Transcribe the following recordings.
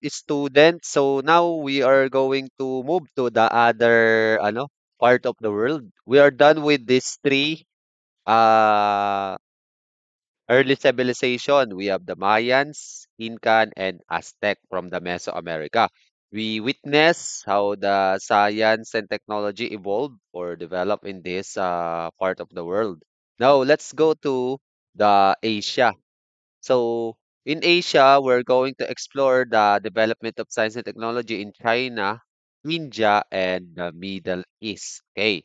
student. So now we are going to move to the other part of the world. We are done with these three uh early civilization. We have the Mayans, Incan, and Aztec from the Mesoamerica. We witness how the science and technology evolved or developed in this part of the world. Now let's go to the Asia. So in Asia, we're going to explore the development of science and technology in China, India, and the Middle East. Okay.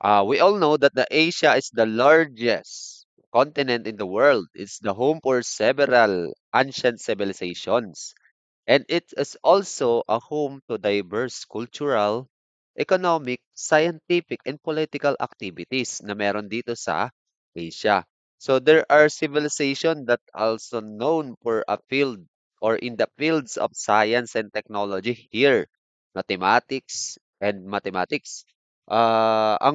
We all know that the Asia is the largest continent in the world. It's the home for several ancient civilizations. And it is also a home to diverse cultural, economic, scientific, and political activities na meron dito sa Asia. So there are civilizations that also known for a field or in the fields of science and technology here, mathematics. Ang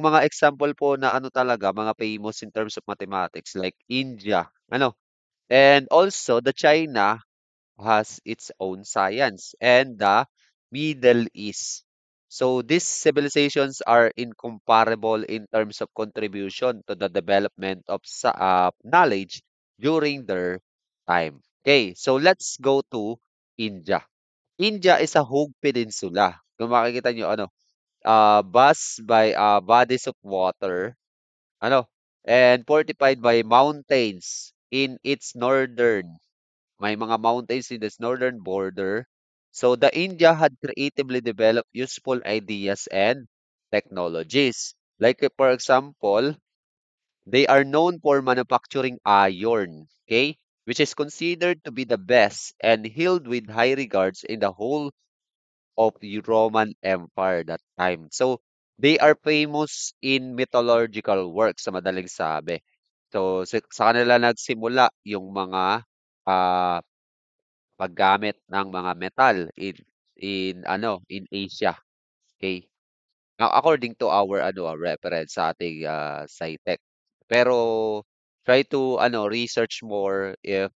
mga example po na ano talaga, mga famous in terms of mathematics like India, and also the China has its own science and the Middle East. So these civilizations are incomparable in terms of contribution to the development of knowledge during their time. Okay, so let's go to India. India is a Hog Peninsula. Kung makikita nyo, vast by bodies of water, ano, and fortified by mountains in its northern may mga mountains in its northern border. So the India had creatively developed useful ideas and technologies. Like for example, they are known for manufacturing iron, okay, which is considered to be the best and held with high regards in the whole of the Roman Empire that time. So they are famous in metallurgical works sa madaling sabi. So sa kanila nagsimula yung mga ah paggamit ng mga metal in Asia, okay? Now, according to our reference sa ating SciTech. Pero try to research more if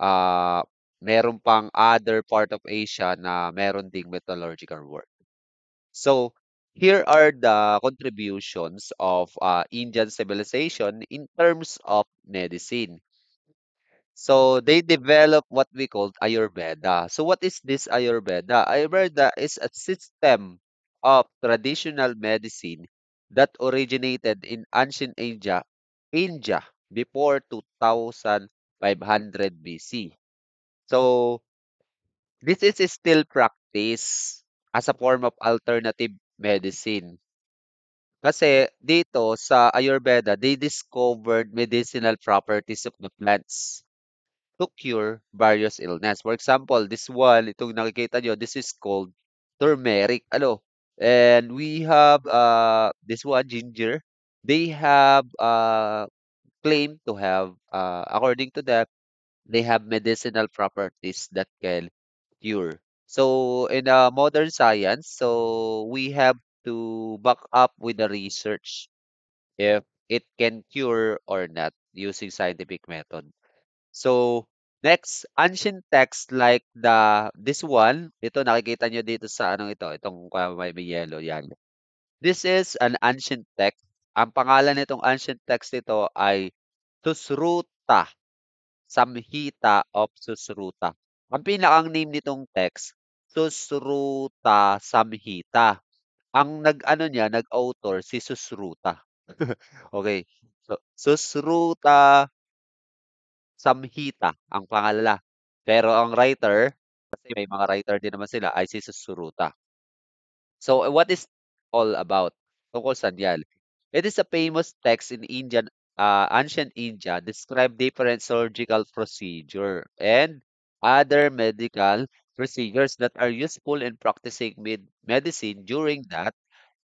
uh, meron pang other part of Asia na meron ding metallurgical work. So here are the contributions of Indian civilization in terms of medicine. So they develop what we call Ayurveda. So what is this Ayurveda? Ayurveda is a system of traditional medicine that originated in ancient India before 2500 BC. So this is still practiced as a form of alternative medicine. Kasi dito sa Ayurveda, they discovered medicinal properties of the plants to cure various illness. For example, this one, itong nakikita nyo, this is called turmeric. And we have this one, ginger. They have claimed to have, according to them, they have medicinal properties that can cure. So in modern science, so we have to back up with the research if it can cure or not using scientific method. So, next, ancient text like this one, ito nakikita nyo dito sa anong ito, itong may yellow yan. This is an ancient text. Ang pangalan nitong ancient text ito ay Susruta, Samhita of Susruta. Ang pinakang name nitong text, Susruta Samhita. Ang nag-ano niya, nag-author si Susruta. Okay. So, Susruta Samhita ang pangalan. Pero ang writer, kasi may mga writer din naman sila, ay si Susuruta. So, what is all about? Tungkol saan yan? It is a famous text in ancient India describe different surgical procedure and other medical procedures that are useful in practicing medicine during that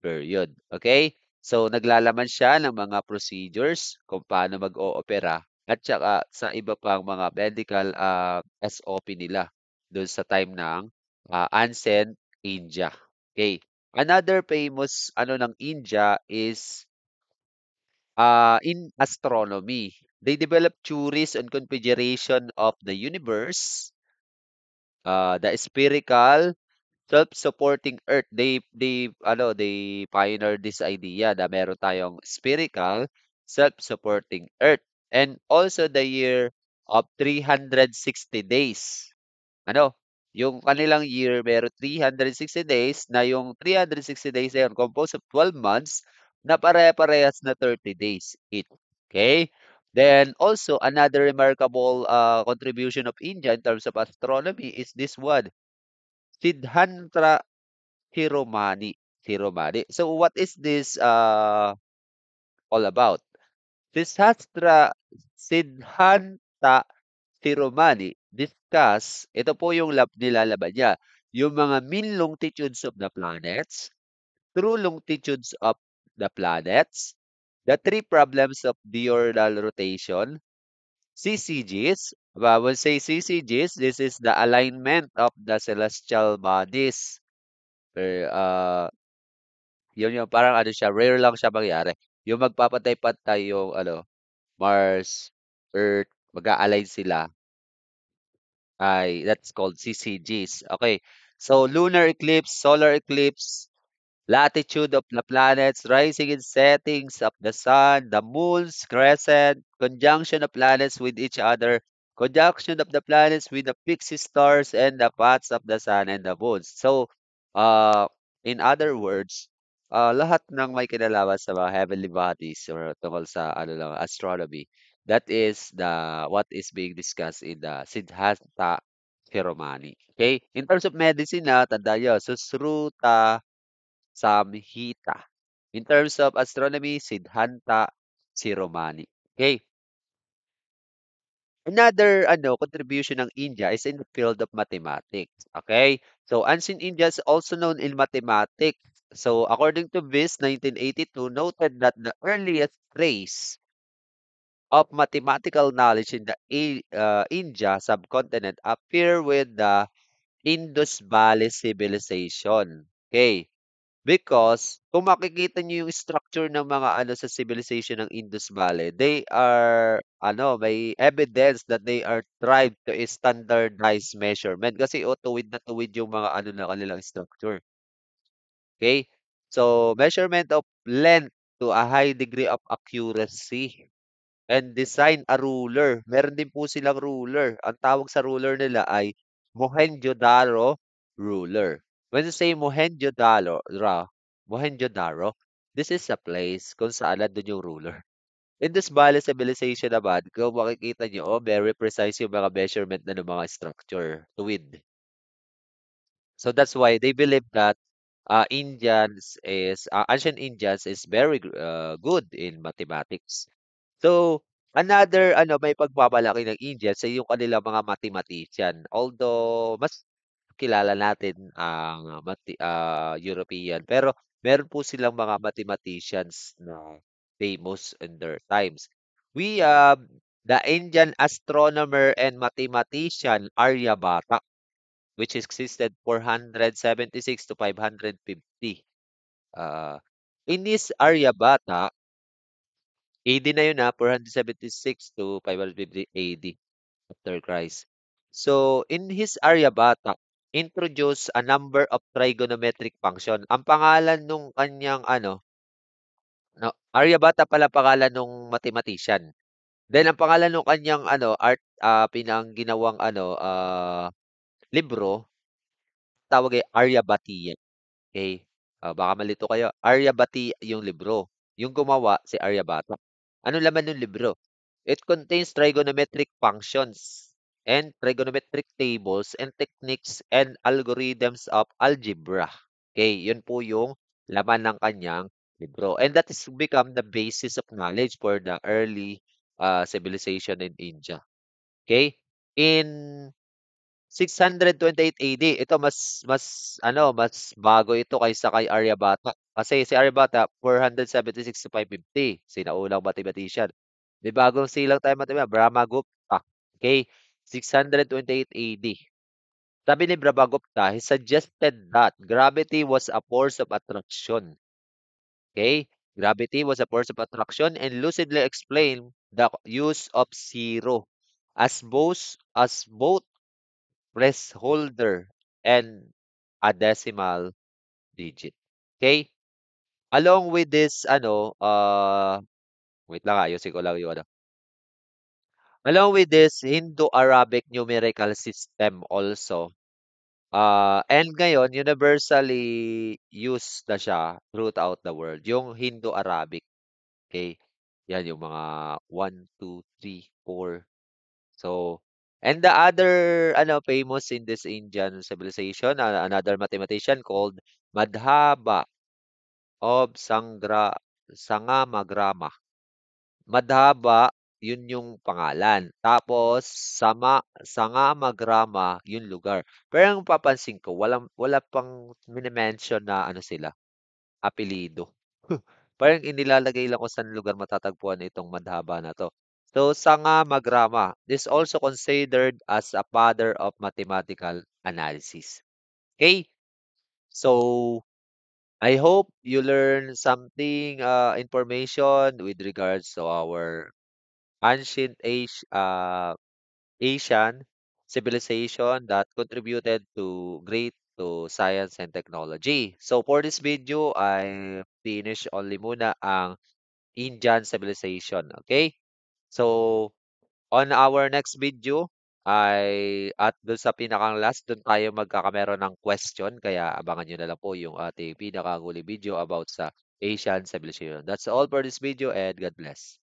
period. Okay? So, naglalaman siya ng mga procedures kung paano mag-oopera at saka sa iba pang mga medical SOP nila doon sa time ng ancient India. Okay. Another famous ng India is in astronomy. They developed theories on configuration of the universe the spherical self-supporting Earth. They pioneered this idea na meron tayong spherical self-supporting Earth. And also the year of 360 days. Ano, yung kanilang year meron 360 days na yung 360 days na yun composed of 12 months na pare-parehas na 30 days each. Okay? Then also another remarkable contribution of India in terms of astronomy is this one, Siddhanta Shiromani. Shiromani. So what is this all about? Siddhanta Shiromani discuss, ito po yung nilalaban niya, yung mga mean longitudes of the planets, true longitudes of the planets, the three problems of diurnal rotation, CCGs. We'll say CCGs, this is the alignment of the celestial bodies. Er, ah, yun yung parang ano siya, rare lang siya mangyari. Yung magpapatay-patay yung ano, Mars, Earth, mag-a-align sila ay that's called CCGs. Okay. So lunar eclipse, solar eclipse, latitude of the planets, rising and settings of the sun, the moon's crescent, conjunction of planets with each other, conjunction of the planets with the fixed stars and the paths of the sun and the moon. So, uh, in other words, lahat ng may kinalaman sa mga heavenly bodies or tungkol sa ano lang, astronomy, that is the what is being discussed in the Siddhartha Shiromani. Okay? In terms of medicine, tanda nyo, Susruta Samhita. In terms of astronomy, Siddhanta Shiromani. Okay. Another contribution ng India is in the field of mathematics. Okay. So ancient India is also known in mathematics. So according to Viz 1982 noted that the earliest trace of mathematical knowledge in the India subcontinent appear with the Indus Valley Civilization. Okay. Because kung makikita niyo yung structure ng mga ano sa civilization ng Indus Valley, they are may evidence that they are tried to a standardized measurement kasi tuwid na tuwid yung mga ano na kanilang structure. Okay? So, measurement of length to a high degree of accuracy and design a ruler. Meron din po silang ruler. Ang tawag sa ruler nila ay Mohenjo-daro ruler. When you say Mohenjo-daro, this is a place kung saan nandun yung ruler. Indus Valley Civilization naman, kung makikita nyo, very precise yung mga measurement na ng mga structure, tuwid. So that's why they believe that ancient Indians is very good in mathematics. So, another may pagpapalaki ng Indians ay yung kanilang mga mathematician. Although mas kilala natin ang European, pero meron po silang mga mathematicians na famous in their times. We have the Indian astronomer and mathematician Aryabhata, which existed 476 to 550. Uh, in this Aryabhata, AD na yun 476 to 550 AD after Christ. So, in his Aryabhata, introduce a number of trigonometric function. Ang pangalan nung kanyang no, Aryabhata pala pangalan nung mathematician. Then ang pangalan nung kanyang pinangginawang libro, tawag ay Aryabhatiya. Okay? Baka malito kayo. Aryabhati yung libro. Yung gumawa si Aryabhata. Ano laman ng libro? It contains trigonometric functions and trigonometric tables and techniques and algorithms of algebra. Okay, yun po yung laman ng kanyang libro. And that is become the basis of knowledge for the early civilization in India. Okay? In 628 AD, ito mas bago ito kaysa kay Aryabhata. Kasi si Aryabhata 476 to 550, sinaunang mathematician. May bagong silang tayo mathematician, Brahmagupta. Okay, 628 AD. Sabi ni Brahmagupta, he suggested that gravity was a force of attraction. Okay? Gravity was a force of attraction and lucidly explained the use of zero as both placeholder, and a decimal digit. Okay? Along with this wait lang, ayusin ko lang yung ano. Along with this Indo-Arabic numerical system also, and ngayon universally used na siya throughout the world, yung Indo-Arabic, okay? Yan yung mga 1, 2, 3, 4. So, and the other famous in this Indian civilization, another mathematician called Madhaba of Sangamagrama. Madhaba, yun yung pangalan. Tapos Sangamagrama yung lugar. Pero ang papansin ko, wala pang mini-mention na ano sila, apelyido. Parang inilalagay lang kung saan lugar matatagpuan itong Madhaba na 'to. So, Sangamagrama is also considered as a father of mathematical analysis. Okay? So, I hope you learn something, information with regards to our ancient Asian civilization that contributed to great to science and technology. So for this video, I finish only muna ang Indian civilization. Okay? So on our next video, at doon sa pinakang last, doon tayo magkakameron ng question. Kaya abangan nyo na lang po yung ating pinakahuli video about sa Asian civilization. That's all for this video and God bless.